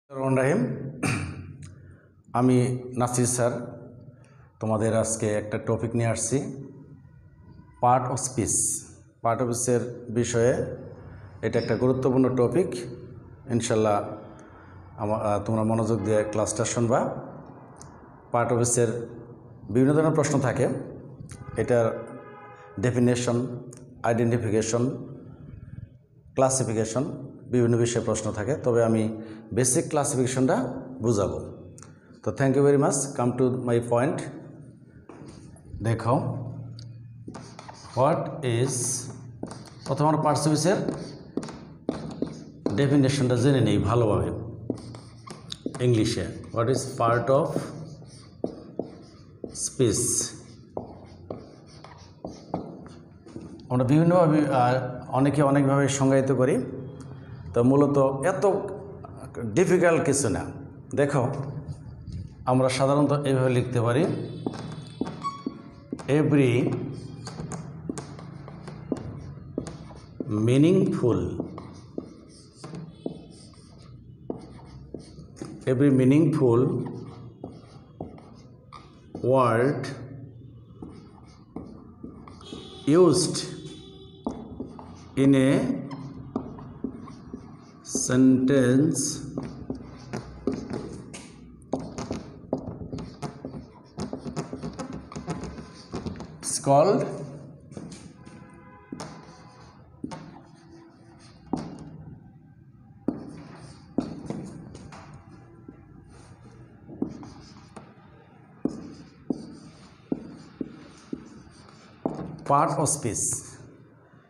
রাহিম আমি নাসির স্যার তোমাদের আজকে একটা টপিক নিয়ে আসছি part of speech. Part of স্পিচের বিষয়ে এটা একটা গুরুত্বপূর্ণ টপিক। ইনশাল্লাহ তোমরা মনোযোগ দিয়ে ক্লাসটা শুনবা। পার্ট অফ স্পিচের বিভিন্ন ধরনের প্রশ্ন থাকে। এটার ডেফিনেশন, আইডেন্টিফিকেশন, ক্লাসিফিকেশন বিভিন্ন বিষয়ে প্রশ্ন থাকে, তবে আমি বেসিক ক্লাসিফিকেশনটা বুঝাবো। তো thank you very much. Come to my point. দেখো, হোয়াট ইজ, প্রথম আমরা পার্ট অফ স্পিচের ডেফিনেশনটা জেনে নেই ভালোভাবে ইংলিশে। What is part of speech? আমরা বিভিন্নভাবে অনেকে অনেকভাবে সংজ্ঞায়িত করি, তো মূলত এত ডিফিকাল্ট কিছু না। দেখো, আমরা সাধারণত এইভাবে লিখতে পারি, every meaningful word used in a sentence is called part of speech.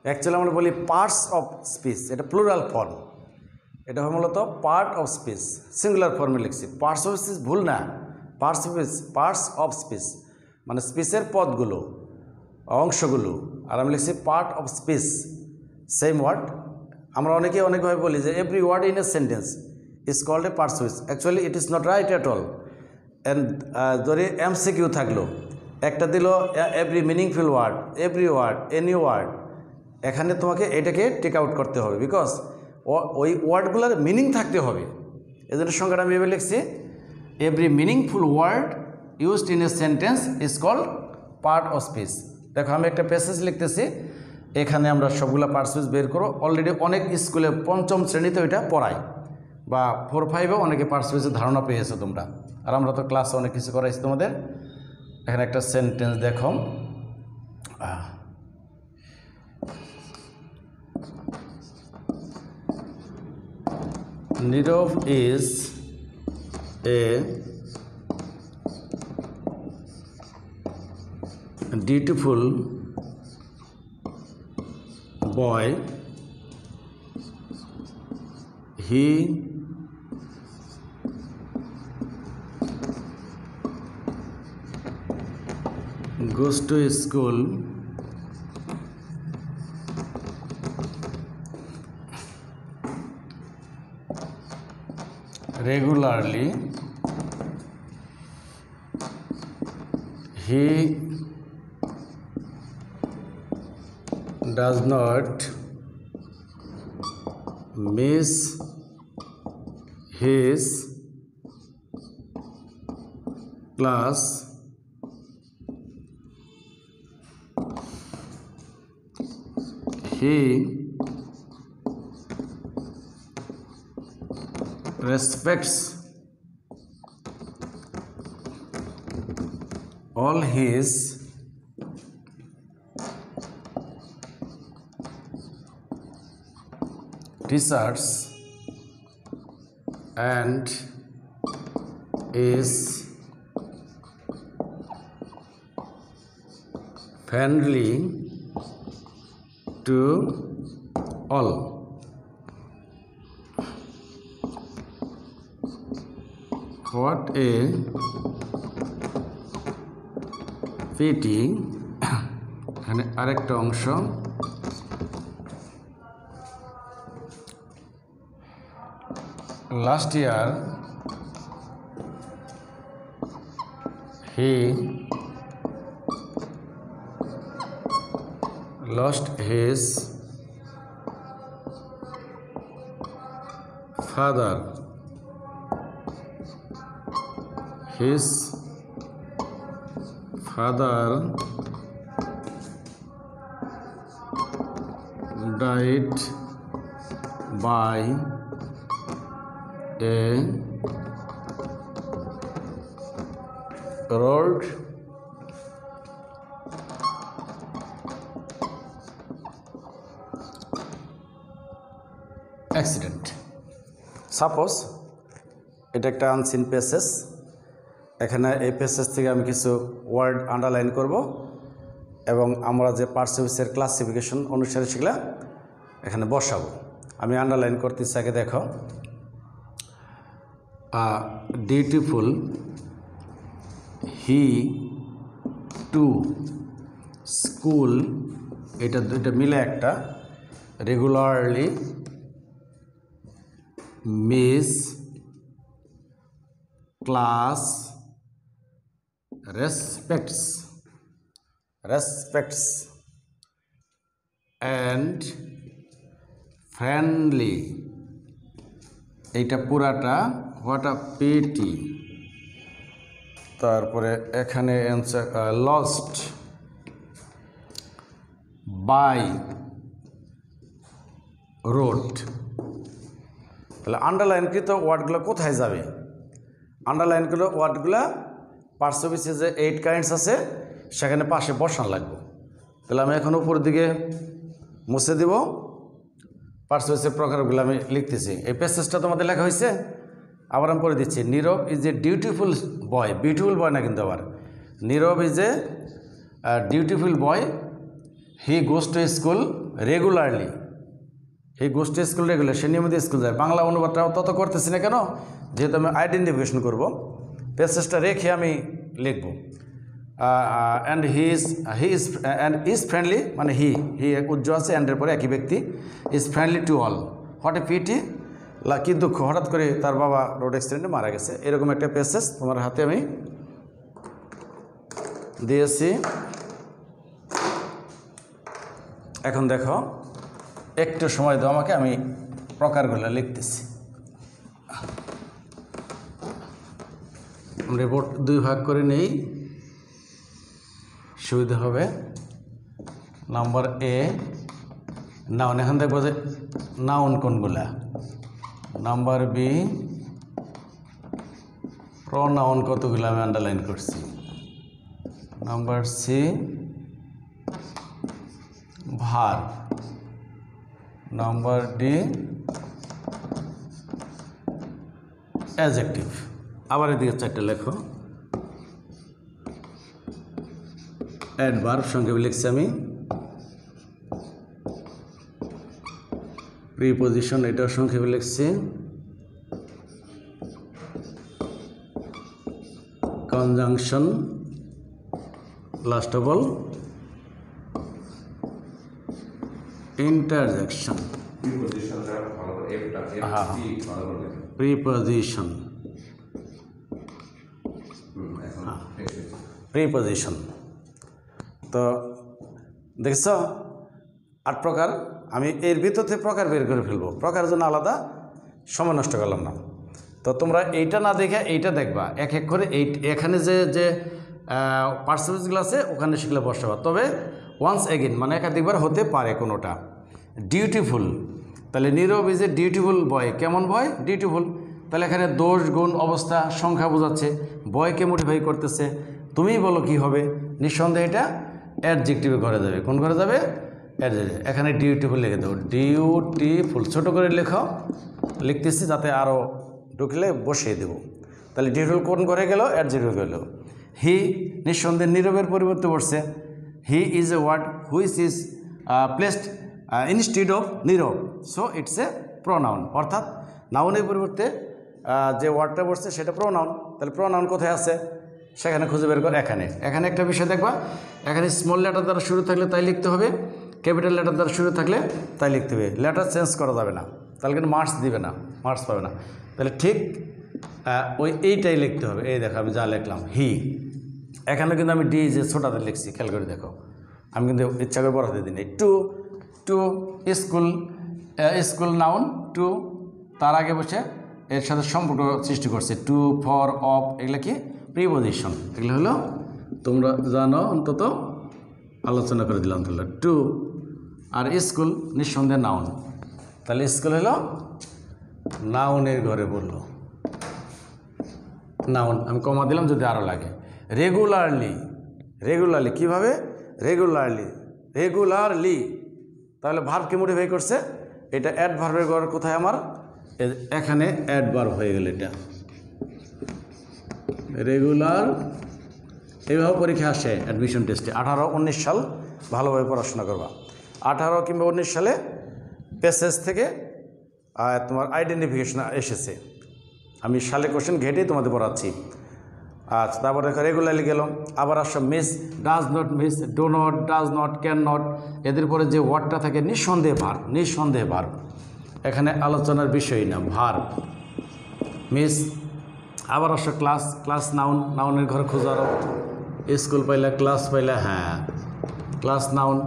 Actually আমরা বলি পার্টস অফ স্পিচ, এটা প্লুরাল ফর্ম। এটা হয় মূলত পার্ট অফ স্পিচ, সিঙ্গুলার ফর্মে লিখছি। পার্টস অফ স্পিচ ভুল না, পার্টস অফ স্পিচ মানে স্পিচের পদগুলো, অংশগুলো, আর আমি লিখছি part of speech, same word. আমরা অনেকে অনেকভাবে বলি যে every word in a sentence is called a parts of speech. Actually it is not right at all. And ধরে এমসিকিউ থাকলো, একটা দিল every meaningful word, every word, any word, এখানে তোমাকে এটাকে টেক আউট করতে হবে, বিকজ ওই ওয়ার্ডগুলোর মিনিং থাকতে হবে। এই জন্য সংখ্যাটা আমি এভাবে লিখছি, every meaningful word used in a sentence is called part of speech. দেখো, আমি একটা প্যাসেজ লিখতেছি, এখানে আমরা সবগুলো পার্ট স্পিচ বের করো। অলরেডি অনেক স্কুলে পঞ্চম শ্রেণীতে ওইটা পড়ায়, বা 4-5-এও অনেকে পার্ট স্পিচের ধারণা পেয়েছো তোমরা, আর আমরা তো ক্লাসে অনেক কিছু করাইছি তোমাদের। এখানে একটা সেন্টেন্স দেখো, Nirab is a dutiful boy, he goes to school regularly, he does not miss his class, he respects all his teachers and is friendly to all. What a pity, এখানে আরেকটা অংশ, last year he lost his father his father died by a road accident. Suppose এটা একটা unseen passage, এখানে এই passage থেকে আমি কিছু ওয়ার্ড আন্ডারলাইন করব এবং আমরা যে পার্টস অফ ক্লাসিফিকেশন অনুসারে সেগুলা এখানে বসাবো। আমি আন্ডারলাইন করতেছি, আগে দেখো। ডিউটিফুল হি টু স্কুল, এটা দুইটা মিলে একটা regularly miss class respects and friendly, এইটা পুরাটা হোয়াট আ পেটি। তারপরে এখানে অ্যান্সার লস্ট বাই রোড। তাহলে আন্ডারলাইনকৃত ওয়ার্ডগুলো কোথায় যাবে? আন্ডারলাইনকৃত ওয়ার্ডগুলো পার্টস অফ স্পিচে যে 8 কাইন্ডস আছে সেখানে পাশে বসান লাগবে। তাহলে আমি এখন উপরের দিকে মুছে দিব, পার্টস অফ স্পিচের প্রকারগুলো আমি লিখতেছি। এই প্যাসেজটা তোমাদের লেখা হয়েছে, আবার আমি পড়ে দিচ্ছি। Nirab is a dutiful boy, beautiful boy না কিন্তু, আবার Nirab is a dutiful boy, he goes to school regularly, he goes to school regular, সে নিয়মিত স্কুল যায়। বাংলা অনুবাদটাও তত করতেছি না কেন, যেহেতু আমি আইডেন্টিফিকেশন করব, প্যাসেজটা রেখে আমি লিখব। অ্যান্ড হি ইজ ফ্রেন্ডলি, মানে হি উজ্জ্বল আছে, অ্যান্ডের পরে একই ব্যক্তি, is friendly to all, what a pity, কি দুঃখ, হঠাৎ করে তার বাবা রোড অ্যাক্সিডেন্টে মারা গেছে। এরকম একটা প্যাসেজ তোমার হাতে আমি দিয়েছি। এখন দেখো, একটু সময় দাও আমাকে, আমি প্রকারগুলো লিখতেছি। রিপোর্ট 2 ভাগ করে নেই, সুবিধা হবে। নাম্বার এ নাউন, এখন দেখবো যে নাউন কোনগুলা। নাম্বার বি প্রোনাউন কতগুলো আমি আন্ডারলাইন করছি। Number C verb. Number D adjective. আবার এদিকে 4টে লেখো। অ্যাডভার্ব সংক্ষেপে লিখছি আমি। প্রিপোজিশন, এটাও সংক্ষেপে লিখছি। Conjunction, last of all interjection. Preposition, preposition. তো দেখছ 8 প্রকার, আমি এর ভিতর থেকে প্রকার বের করে ফেলবো, প্রকারের জন্য আলাদা সময় নষ্ট করলাম না। তো তোমরা এইটা না দেখে এইটা দেখবা, এক এক করে এখানে যে পার্সেন্টেজগুলো আছে ওখানে সেগুলো বসাবা। তবে ওয়ান্স এগেন মানে একাধিকবার হতে পারে কোনোটা। ডিউটিফুল, তাহলে নীরব ইজ এ ডিউটিফুল বয়, কেমন বয়? ডিউটিফুল। তাহলে এখানে দোষ, গুণ, অবস্থা, সংখ্যা বোঝাচ্ছে, বয়কে মোটিফাই করতেছে। তুমিই বলো কি হবে? নিঃসন্দেহে এটা অ্যাডজেক্টিভে ঘরে যাবে। কোন ঘরে যাবে? অ্যাডজেক্টিভ। এখানে ডিউটিফুল লিখে দেবো, ডিউটিফুল ছোটো করে লেখো, লিখতেছি যাতে আরও ঢুকলে বসিয়ে দেব। তাহলে ডিউটিফুল কোন ঘরে গেল? অ্যাডজেক্টিভ গেল। হি নিঃসন্দেহে নীরবের পরিবর্তে বসছে। He is a word which is placed instead of Nirab, so it's a pronoun. অর্থাৎ নাউনের পরিবর্তে যে ওয়ার্ডটা বসছে সেটা প্রোনাউন। তাহলে প্রোনাউন কোথায় আছে সেখানে খুঁজে বের কর। এখানে একটা বিষয় দেখবা, এখানে স্মল লেটার দ্বারা শুরু থাকলে তাই লিখতে হবে, ক্যাপিটাল লেটার দ্বারা শুরু থাকলে তাই লিখতে হবে। লেটার চেঞ্জ করা যাবে না, তাহলে কিন্তু মার্কস দিবে না, মার্কস পাবে না। তাহলে ঠিক এইটাই লিখতে হবে। এই দেখো আমি যা লিখলাম, হি। এখানে কিন্তু আমি ডি যে ছোটাতে লিখছি, খেয়াল করে দেখো, আমি কিন্তু ইচ্ছা করে বড়াতে দিই। টু স্কুল নাউন, টু তার আগে বসে এর সাথে সম্পর্ক সৃষ্টি করছে। টু, ফর, অফ, এগুলো কি প্রিপজিশন। এগুলো হলো তোমরা জানো, অন্তত আলোচনা করে দিলাম। তাহলে টু আর স্কুল নিঃসন্দেহে নাউন। তাহলে স্কুল হলো নাউনের ঘরে বললো, নাউন। আমি কমা দিলাম যদি আরও লাগে। রেগুলারলি, রেগুলারলি কীভাবে? রেগুলারলি তাহলে ভার্বকে মডিফাই করছে। এটা অ্যাডভার্বের ঘর কোথায় আমার? এখানে অ্যাডভার্ব হয়ে গেল এটা। রেগুলার এইভাবে পরীক্ষা আসে অ্যাডমিশন টেস্টে। 18-19 সাল ভালোভাবে পড়াশোনা করবা। 18 কিংবা 19 সালে প্যাসেজ থেকে তোমার আইডেন্টিফিকেশন এসেছে। আমি সালে কোশ্চেন ঘেটেই তোমাদের পড়াচ্ছি। আচ্ছা, তারপর দেখো রেগুলারলি গেল। আবার আসো miss, does not miss, do not, does not, can not, এদের পরে যে ওয়ার্ডটা থাকে নিঃসন্দেহে ভার্ব, নিঃসন্দেহে ভার্ব। এখানে আলোচনার বিষয় না, ভার্ব। মিস। আবার আসো ক্লাস, ক্লাস নাউন, নাউনের ঘর খোঁজারো। স্কুল পাইলা, ক্লাস পাইলা, হ্যাঁ ক্লাস নাউন।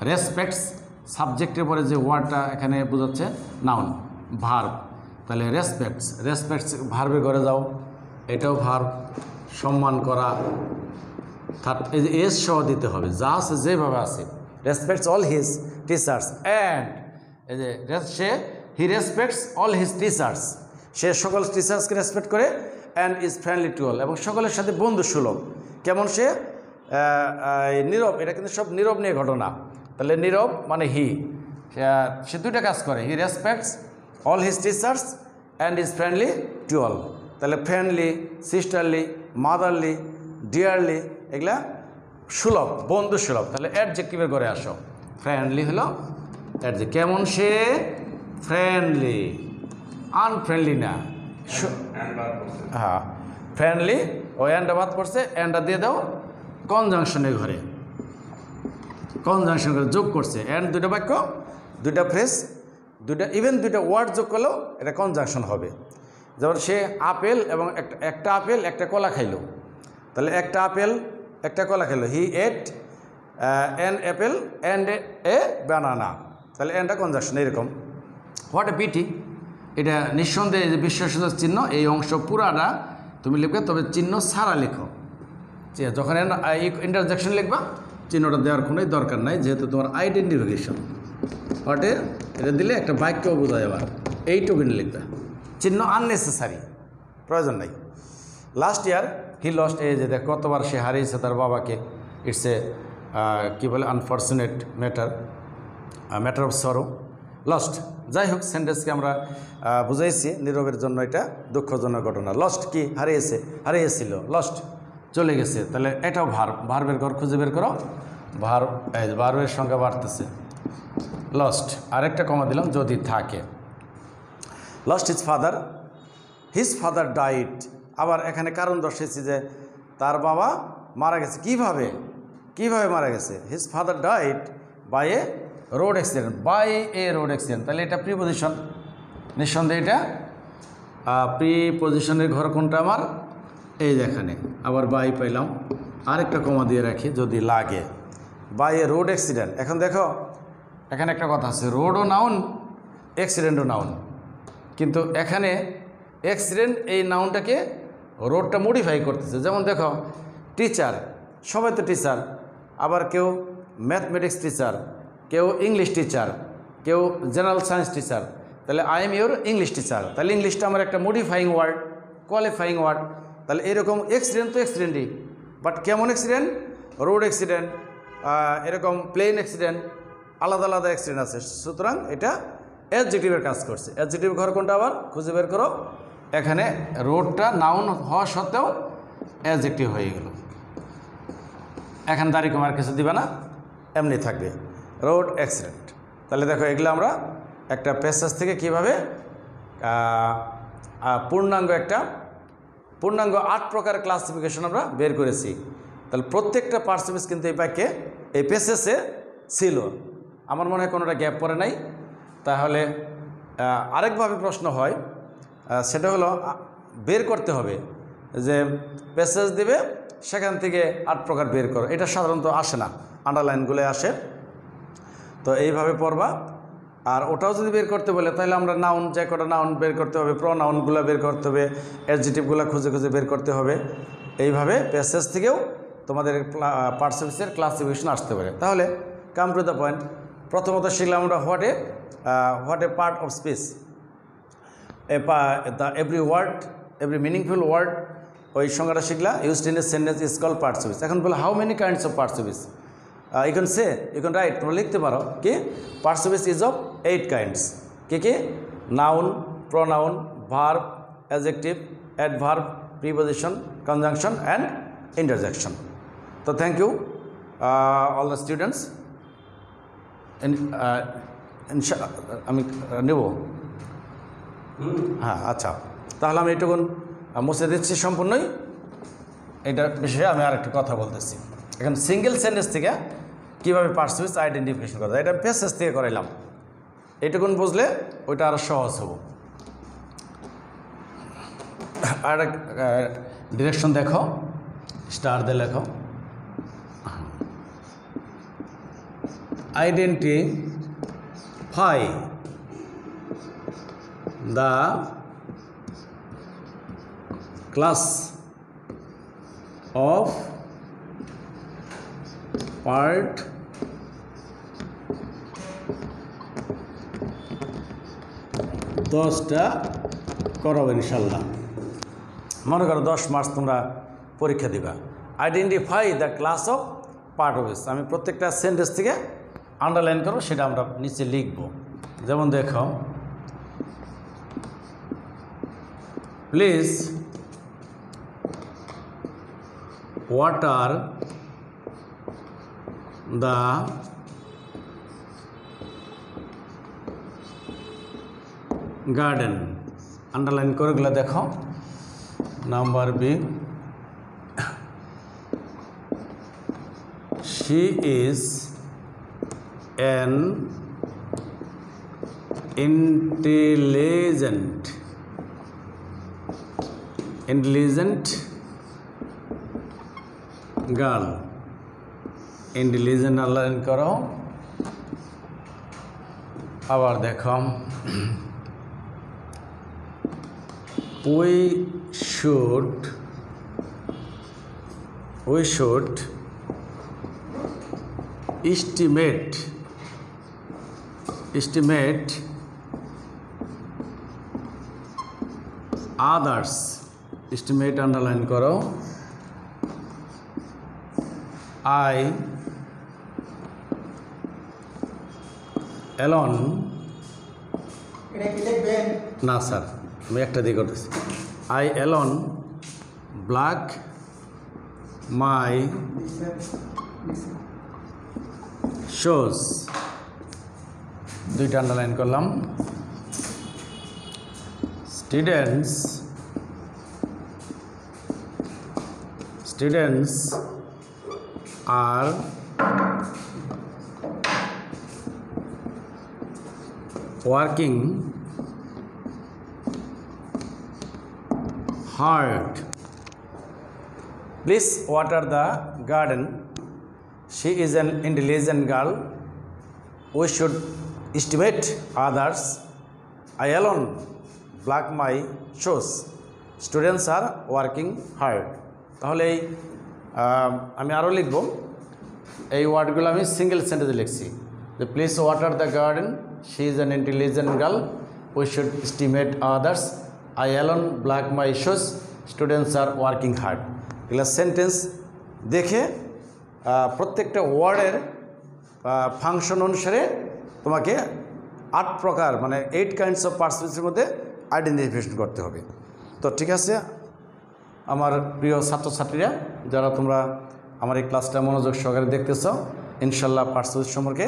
রেসপেক্টস, সাবজেক্টের পরে যে ওয়ার্ডটা এখানে বোঝাচ্ছে নাউন, ভার্ব। তাহলে রেসপেক্টস, রেসপেক্টস ভার্বের ঘরে যাও, এটাও ভার্ব। সম্মান করা, এই যে এস সহ দিতে হবে, যা আছে যেভাবে আছে। Respects all his teachers and, এই যে হি রেসপেক্টস অল হিজ টিচার্স, সে সকল টিচার্সকে রেসপেক্ট করে। And is friendly to all, এবং সকলের সাথে বন্ধুসুলভ। কেমন সে? নীরব। এটা কিন্তু সব নীরব নিয়ে ঘটনা। তাহলে নীরব মানে সে দুইটা কাজ করে। He respects all his teachers and is friendly to all. তাহলে ফ্রেন্ডলি, সিস্টারলি, মাদারলি, ডিয়ারলি, এগুলা সুলভ, বন্ধু সুলভ। তাহলে অ্যাডজেক্টিভের ঘরে আসো। ফ্রেন্ডলি হলো অ্যাডজেক্টিভ। কেমন সে? ফ্রেন্ডলি, আনফ্রেন্ডলি না। হ্যাঁ, ফ্রেন্ডলি। ও অ্যান্ডা বাদ করছে, অ্যান্ডা দিয়ে দাও কনজাংশনের ঘরে। কনজাংশন করে যোগ করছে। অ্যান্ড দুইটা বাক্য, দুইটা ফ্রেজ, ইভেন দুইটা ওয়ার্ড যোগ করলেও এটা কনজাংশন হবে। যেমন সে আপেল এবং একটা আপেল একটা কলা খাইলো। তাহলে একটা আপেল একটা কলা খাইলো। হি এট অ্যান অ্যাপেল অ্যান্ড এ বানানা। তাহলে অ্যান্ডটা কনজাংশন। এরকম হোয়াট এ পিটি, এটা নিঃসন্দেহে যে বিশ্বাসযোগ্য চিহ্ন, এই অংশ পুরাটা তুমি লিখবে, তবে চিহ্ন ছাড়া লেখো। যখন ইন্টারজেকশন লিখবা চিহ্নটা দেওয়ার কোনো দরকার নাই, যেহেতু তোমার আইডেন্টিফিকেশন। হোয়াটে এটা দিলে একটা বাক্যও বোঝা যাবে। এইটুকুনি লিখবে, চিহ্ন আননেসেসারি, প্রয়োজন নাই। লাস্ট ইয়ার হি লস্ট, এই যে দেখ কতবার সে হারিয়েছে তার বাবাকে। ইটস এ কী বলে unfortunate matter of sorrow, lost. যাই হোক, সেন্টেন্সকে আমরা বুঝাইছি নীরবের জন্য এটা দুঃখজনক ঘটনা। লস্ট কি? হারিয়েছে, হারিয়েছিল, লস্ট চলে গেছে। তাহলে এটাও ভার্ব, ভার্বের ঘর খুঁজে বের করো। ভার্বের সংখ্যা বাড়তেছে। লস্ট, আরেকটা কমা দিলাম যদি থাকে। Lost his father died. আবার এখানে কারণ দর্শাইছি যে তার বাবা মারা গেছে। কিভাবে মারা গেছে? His father died by a road accident, by a road accident. তাহলে এটা প্রিপজিশন, নিঃসন্দেহে এটা প্রিপজিশনের ঘর কোনটা আমার? এই যেখানে। আবার বাই পাইলাম, আরেকটা কমা দিয়ে রাখি যদি লাগে। By a road accident. এখন দেখো এখানে একটা কথা আছে, রোডও নাউন, অ্যাক্সিডেন্টও নাউন। কিন্তু এখানে অ্যাক্সিডেন্ট এই নাউনটাকে রোডটা মডিফাই করতেছে। যেমন দেখো টিচার, সবাই তো টিচার। আবার কেউ ম্যাথমেটিক্স টিচার, কেউ ইংলিশ টিচার, কেউ জেনারেল সায়েন্স টিচার। তাহলে I am your English teacher. তাহলে ইংলিশটা আমার একটা মডিফাইং ওয়ার্ড, কোয়ালিফাইং ওয়ার্ড। তাহলে এরকম অ্যাক্সিডেন্ট তো অ্যাক্সিডেন্টই, বাট কেমন অ্যাক্সিডেন্ট? রোড অ্যাক্সিডেন্ট, এরকম প্লেন অ্যাক্সিডেন্ট, আলাদা আলাদা অ্যাক্সিডেন্ট আছে। সুতরাং এটা অ্যাডজেক্টিভের কাজ করছে। অ্যাডজেক্টিভ ঘর কোনটা আবার খুঁজে বের করো। এখানে রোডটা নাউন হওয়া সত্ত্বেও অ্যাডজেক্টিভ হয়ে গেল। এখানে দাড়ি কমার কিছু দিবে না, এমনি থাকবে রোড অ্যাক্সিডেন্ট। তাহলে দেখো এগুলো আমরা একটা প্যাসেজ থেকে কীভাবে পূর্ণাঙ্গ 8 প্রকার ক্লাসিফিকেশন আমরা বের করেছি। তাহলে প্রত্যেকটা পার্সেন্টেজ কিন্তু এই বাক্যে, এই প্যাসেজে ছিল। আমার মনে হয় কোনোটা গ্যাপ পড়ে নাই। তাহলে আরেকভাবে প্রশ্ন হয়, সেটা হলো বের করতে হবে যে প্যাসেজ দিবে, সেখান থেকে 8 প্রকার বের করো। এটা সাধারণত আসে না, আন্ডারলাইনগুলো আসে। তো এইভাবে পড়বা। আর ওটাও যদি বের করতে বলে তাহলে আমরা নাউন, যে কটা নাউন বের করতে হবে, প্রনাউনগুলো বের করতে হবে, অ্যাডজেক্টিভগুলো খুঁজে খুঁজে বের করতে হবে। এইভাবে প্যাসেজ থেকেও তোমাদের পার্টস অফ স্পিচের ক্লাসিফিকেশন আসতে পারে। তাহলে কাম টু দ্য পয়েন্ট, প্রথমত শিখলাম আমরা what a part of speech, the every word, every meaningful word, ওই সংজ্ঞাটা শিখলা। Used in a sentence is called parts of speech. এখন বলে how many kinds of parts of speech? You can say, you can write, তোমরা লিখতে পারো কি parts of speech is of 8 kinds. কি? Noun, pronoun, verb, adjective, adverb, preposition, conjunction and interjection. তো thank you all the students. আমি নেব, হ্যাঁ আচ্ছা, তাহলে আমি এইটুকুন মুছে দিচ্ছি সম্পূর্ণই। এটার বিষয়ে আমি আরেকটু কথা বলতেছি। এখন সিঙ্গেল সেন্টেন্স থেকে কীভাবে পার্টস অফ স্পিচ আইডেন্টিফিকেশন করা যায়, এটা প্যাসেজ থেকে করাইলাম। এইটুকুন বুঝলে ওইটা আরও সহজ হব। আর ডিরেকশন দেখো, স্টার দিয়ে লেখো। Identify the class of part দশটা করাবো ইনশাল্লাহ। মনে করো 10 মার্চ তোমরা পরীক্ষা দিবা। Identify the class of part of speech, আমি প্রত্যেকটা সেন্টেন্স থেকে আন্ডারলাইন করো, সেটা আমরা নিচে লিখব। যেমন দেখো, please water the garden, underline করে গেলে দেখো। Number B, she is an intelligent girl, intelligent underline করো। আবার দেখো, we should estimate others, estimate underline করো। I alone, না স্যার আমি একটা দিয়ে করতেছি। I alone black my shows, দুইটা আন্ডারলাইন করলাম। students are working hard. Please water the garden. She is an intelligent girl. We should estimate others. I alone black my shoes. Students are working hard. তাহলে এই আমি আরও লিখব, এই ওয়ার্ডগুলো আমি সিঙ্গেল সেন্টেন্সে লিখছি। যে please water the garden, she is an intelligent girl, we should estimate others, I alone black my shoes, students are working hard. এগুলো সেন্টেন্স দেখে প্রত্যেকটা ওয়ার্ডের ফাংশন অনুসারে তোমাকে 8 প্রকার মানে 8 কাইন্ডস অফ পার্টস অফ স্পিচের মধ্যে আইডেন্টিফিকেশন করতে হবে। তো ঠিক আছে আমার প্রিয় ছাত্রছাত্রীরা, যারা তোমরা আমার এই ক্লাসটা মনোযোগ সহকারে দেখতেছ, ইনশাল্লাহ পার্টস অফ স্পিচ সম্পর্কে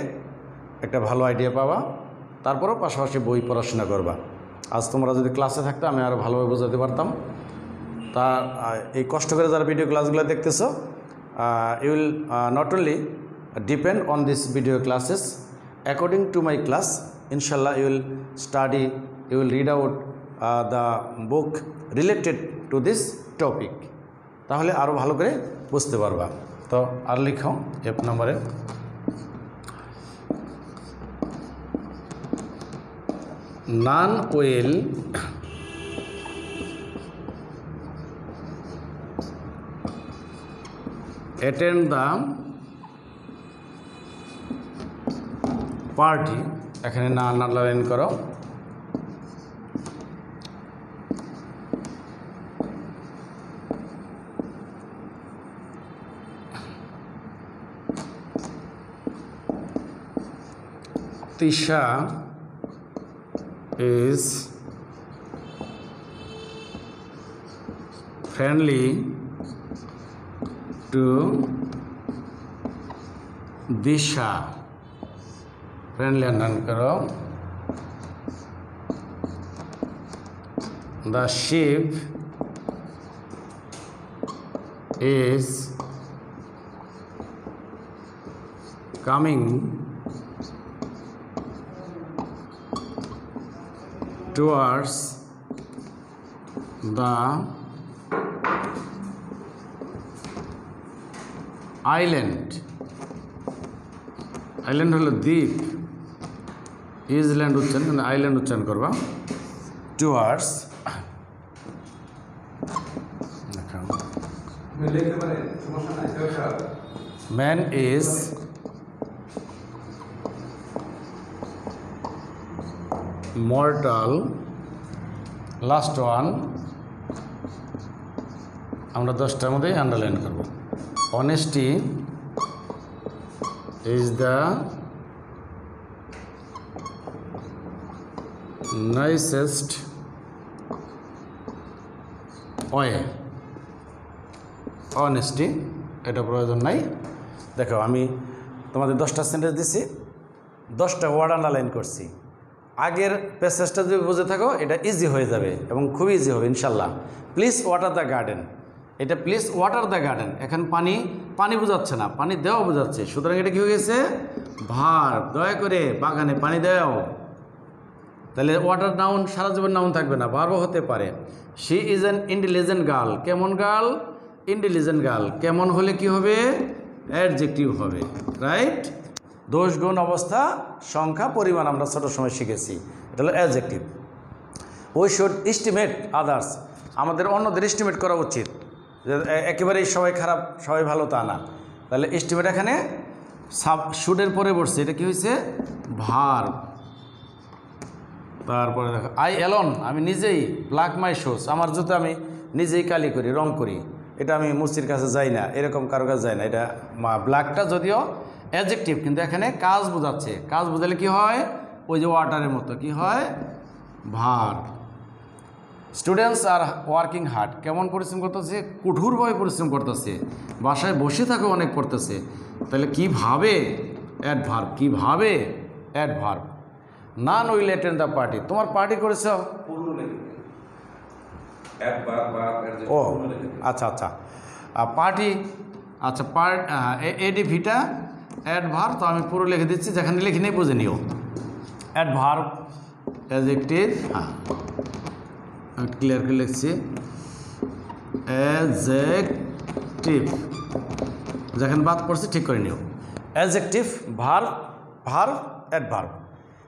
একটা ভালো আইডিয়া পাবা। তারপরেও পাশাপাশি বই পড়াশোনা করবা। আজ তোমরা যদি ক্লাসে থাকতো আমি আরও ভালোভাবে বোঝাতে পারতাম। তা এই কষ্ট করে যারা ভিডিও ক্লাসগুলো দেখতেছ, you will not only depend on this video classes. According to my class, inshallah you will study, you will read out the book related to this topic. তাহলে আরও ভালো করে বুঝতে পারবা। তো আর লিখো F নম্বরে, none will attend the party, এখানে না আন্ডারলাইন করো। Tisha is friendly to Disha, friendly underline करो। The ship is coming towards the island, island হলো দ্বীপ, ইজল্যান্ড উচ্চারণ, আইল্যান্ড উচ্চারণ করবা, towards man is mortal, last one আমরা 10টার মধ্যেই আন্ডারলাইন করব। Honesty is the nicest way, honesty এটা প্রয়োজন নাই। দেখো আমি তোমাদের 10টা সেন্টেন্স দিছি, 10টা ওয়ার্ড আন্ডারলাইন করছি। আগের প্যাসেজটা যদি বুঝে থাকো এটা ইজি হয়ে যাবে এবং খুবই ইজি হবে ইনশাল্লাহ। প্লিজ ওয়াটার দ্য গার্ডেন, এটা প্লিজ ওয়াটার দ্য গার্ডেন, এখন পানি পানি বোঝাচ্ছে না, পানি দেওয়া বোঝাচ্ছে, সুতরাং এটা কী হয়ে গেছে ভার, দয়া করে বাগানে পানি দাও। তাহলে ওয়াটার নাউন সারা জীবন নাউন থাকবে না, ভার্বও হতে পারে। She is an intelligent girl, কেমন গার্ল, ইন্টেলিজেন্ট গার্ল, কেমন হলে কি হবে অ্যাডজেক্টিভ হবে, রাইট। দোষ গুণ অবস্থা সংখ্যা পরিমাণ আমরা ছোট সময় শিখেছি, এটা হলো adjective. We should estimate others, আমাদের অন্যদের এস্টিমেট করা উচিত, যে একেবারেই সবাই খারাপ সবাই ভালো তা না। তাহলে এস্টিমেট এখানে শুডের পরে বসছে, এটা কি হয়েছে ভার্ব। তারপরে দেখো আই অ্যালোন, আমি নিজেই ব্ল্যাক মাই শুজ, আমার জুতো আমি নিজেই কালি করি, রং করি, এটা আমি মুস্তির কাছে যাই না, এরকম কারো কাছে যাই না। এটা ব্ল্যাকটা যদিও অ্যাডজেক্টিভ কিন্তু এখানে কাজ বোঝাচ্ছে, কাজ বোঝালে কি হয় ওই যে ওয়াটারের মতো কি হয় ভার। স্টুডেন্টস আর ওয়ার্কিং হার্ড, কেমন পরিশ্রম করতেছে কঠোরভাবে পরিশ্রম করতেছে, বাসায় বসে থাকে অনেক পড়তেছে, তাহলে কীভাবে অ্যাডভার্ব, কীভাবে adverb. None will attend the party, তোমার পার্টি করেছ, ও আচ্ছা আচ্ছা পার্টি, আচ্ছা এডিভিটা অ্যাডভার্ব, তো আমি পুরো লিখে দিচ্ছি, যেখানে লিখে নেই বুঝে নিও। অ্যাডভার্ব অ্যাডজেক্টিভ, হ্যাঁ ক্লিয়ার করে লিখছি, অ্যাডজেক্টিভ যেখানে বাদ পড়ছে ঠিক করে নিও। Adjective verb, verb adverb.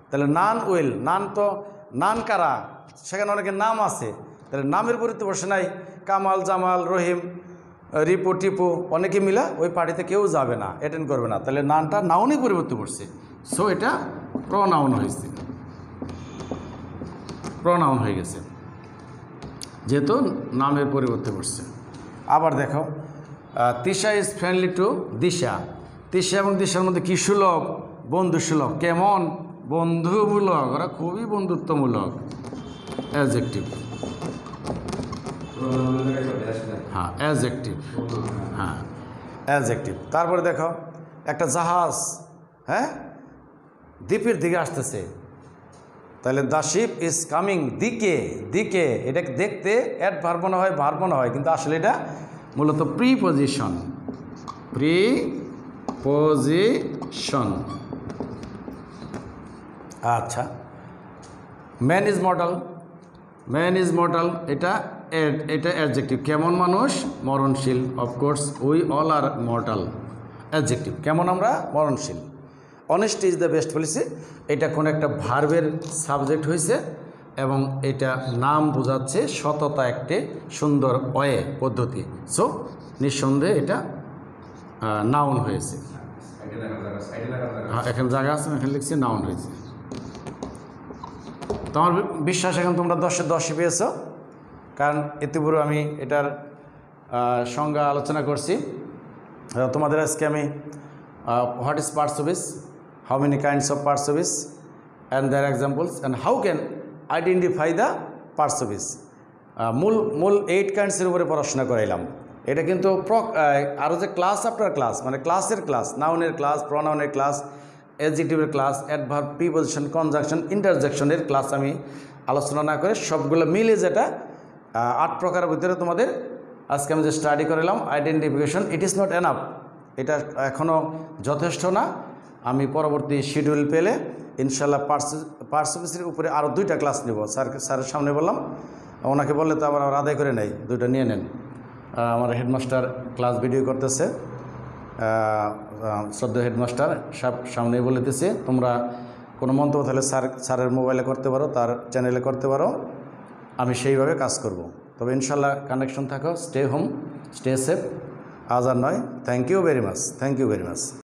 তাহলে নান উইল, নান তো নান কারা, সেখানে অনেকের নাম আছে, তাহলে নামের পরিবর্তে বসে নাই, কামাল জামাল রহিম রিপু টিপু অনেকে মিলা ওই পার্টিতে কেউ যাবে না, অ্যাটেন্ড করবে না, তাহলে নানটা নাউনই পরিবর্তে পড়ছে, সো এটা প্রনাউন হয়েছে, প্রনাউন হয়ে গেছে যেহেতু নামের পরিবর্তে পড়ছে। আবার দেখো তিশা ইজ ফ্রেন্ডলি টু দিশা, তিশা এবং দিশার মধ্যে কী সুলভ, বন্ধু সুলভ, কেমন বন্ধুমূলক, ওরা খুবই বন্ধুত্বমূলক, অ্যাডজেক্টিভ, হ্যাঁ অ্যাডজেক্টিভ, হ্যাঁ অ্যাডজেক্টিভ। তারপরে দেখো একটা জাহাজ, হ্যাঁ দ্বীপের দিকে আসতেছে, তাহলে দ্য শিপ ইজ কামিং, দিকে, দিকে এটা দেখতে অ্যাডভার্ব মনে হয়, ভার্ব মনে হয়, কিন্তু আসলে এটা মূলত প্রিপজিশন, প্রিপজিশন। আচ্ছা man is mortal, man is mortal এটা অ্যাডজেক্টিভ, কেমন মানুষ মরণশীল, of course we all are mortal, adjective, কেমন আমরা মরণশীল। Honesty is the best policy, এটা কোনো একটা ভার্বের সাবজেক্ট হয়েছে এবং এটা নাম বোঝাচ্ছে সততা, একটি সুন্দর ওয়ে পদ্ধতি, সো নিঃসন্দেহে এটা নাউন হয়েছে। হ্যাঁ, এখানে জায়গা আছে, এখানে লিখছি নাউন হয়েছে। তো আমার বিশ্বাস এখন তোমরা 10-এ 10 পেয়েছো, কারণ ইতিপূর্বে আমি এটার সংজ্ঞা আলোচনা করছি। তোমাদের আজকে আমি what is parts of speech, how many kinds of parts of speech and their examples and how can identify the parts of speech, মূল 8 কাইন্ডসের উপরে পড়াশোনা করাইলাম। এটা কিন্তু আরও যে ক্লাস আফটার ক্লাস, মানে ক্লাসের ক্লাস, নাউনের ক্লাস, প্রনাউনের ক্লাস, অ্যাডজেক্টিভের ক্লাস, অ্যাডভার্ব, প্রিপোজিশন, কনজাংশন, ইন্টারজেকশনের ক্লাস আমি আলোচনা না করে সবগুলো মিলে যেটা 8 প্রকারের ভিতরে তোমাদের আজকে আমি যে স্টাডি করালাম identification, it is not enough, এটা এখনও যথেষ্ট না। আমি পরবর্তী শিডিউল পেলে ইনশাল্লাহ পার্টস অফ স্পিচের উপরে আরও 2টা ক্লাস নেব। স্যারের সামনে বললাম, ওনাকে বললে তো আবার আদায় করে নেই, 2টা নিয়ে নেন। আমার হেডমাস্টার ক্লাস ভিডিও করতেছে, শ্রদ্ধা হেডমাস্টার সামনেই বলেতেছে, তোমরা কোনো মন্তব্য তাহলে স্যারের মোবাইলে করতে পারো, তার চ্যানেলে করতে পারো, আমি সেইভাবে কাজ করব। তবে ইনশাল্লাহ কানেকশন থাকো, স্টে হোম, স্টে সেফ। আজ আর নয়, থ্যাংক ইউ ভেরি মাচ।